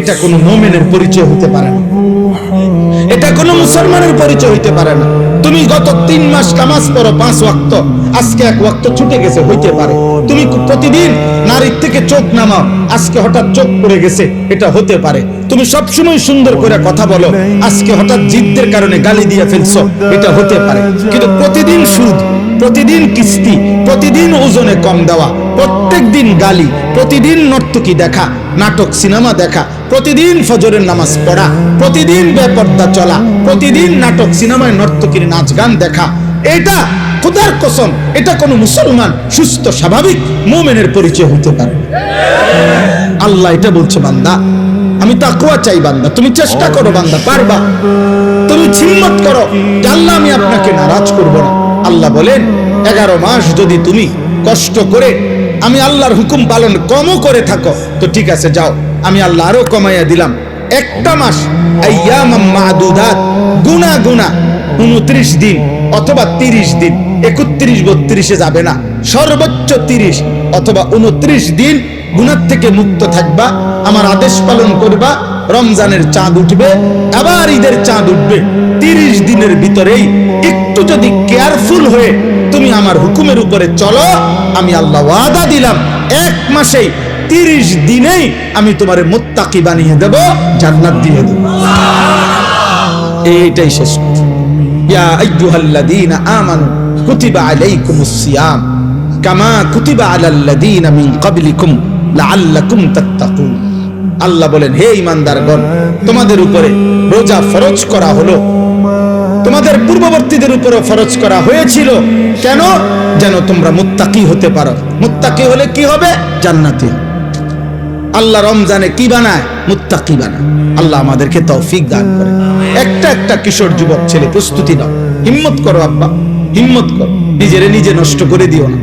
এটা কোনো মুমিনের পরিচয় হতে পারে না, এটা কোনো মুসলমানের পরিচয় হইতে পারে না। তুমি গত 3 মাস নামাজ পড়ো 5 ওয়াক্ত, আজকে 1 ওয়াক্ত ছুটে গেছে, হইতে পারে। তুমি প্রতিদিন নারীর থেকে চোখ নামাও, আজকে হঠাৎ চোখ পড়ে গেছে, এটা হতে পারে। তুমি সব সময় সুন্দর করে কথা বলো, আজকে হঠাৎ জিদ্দের কারণে গালি দিয়ে ফেলছো, এটা হতে পারে। কিন্তু প্রতিদিন সুদ, প্রতিদিন কিস্তি, প্রতিদিন ওজনে কম দেওয়া, প্রত্যেক দিন গালি, প্রতিদিন নর্তকী দেখা, নাটক সিনেমা দেখা, প্রতিদিন ফজরের নামাজ পড়া, প্রতিদিন বেপর্দা চলা, প্রতিদিন নাটক সিনেমায় নর্তকীর নাচ গান দেখা, এটা খোদার কসম এটা কোন মুসলমান সুস্থ স্বাভাবিক মুমিনের পরিচয় হতে পারে। আল্লাহ এটা বলছে, বান্দা আমি তাকওয়া চাই, বান্দা তুমি চেষ্টা করো, বান্দা পারবা, তুমি হিম্মত করো, আল্লাহ আমি আপনাকে নারাজ করব না। আল্লাহ বলেন 11 মাস যদি তুমি কষ্ট করে আমি আল্লাহর হুকুম পালন কমও করে থাকো তো ঠিক আছে, যাও আমি আল্লাহ আরো কমাইয়া দিলাম। একটা মাস আইয়ামাম মাদুদাত, গুনা গুনা 29 দিন অথবা 30 দিন, 31 32 যাবে না, সর্বোচ্চ 30 অথবা 29 দিন গুনার থেকে মুক্ত থাকবা, আমার আদেশ পালন করবা। রমজানের চাঁদ উঠবে, আবার ঈদের চাঁদ উঠবে, 30 দিনের ভিতরেই একটু যদি কেয়ারফুল হয়ে তুমি আমার হুকুমের উপরে চলো, আমি আল্লাহ ওয়াদা দিলাম 1 মাসেই 30 দিনেই আমি তোমারে মুত্তাকি বানিয়ে দেব, জান্নাত দিয়ে দেব। এইটাই শেষ কথা। ইয়া আইয়ুহাল্লাযীনা আমানু কুতিবা আলাইকুমুস সিয়াম কামা কুতিবা আলাল্লাযীনা মিন ক্বাবলিকুম লাআল্লাকুম তাত্তাকুন। আল্লাহ বলেন, হে ঈমানদারগণ, তোমাদের উপরে রোজা ফরজ করা হলো, তোমাদের পূর্ববর্তীদের উপরে ফরজ করা হয়েছিল। কেন? যেন তোমরা মুত্তাকি হতে পারো। মুত্তাকি হলে কি হবে? জান্নাতি। আল্লাহ রমজানে কি বানায়? মুত্তাকি বানায়। আল্লাহ আমাদেরকে তৌফিক দান করে। একটা কিশোর যুবক ছেলে প্রস্তুতি নাও, হিম্মত করো আব্বা, হিম্মত করো, নিজেরে নিজে নষ্ট করে দিও না।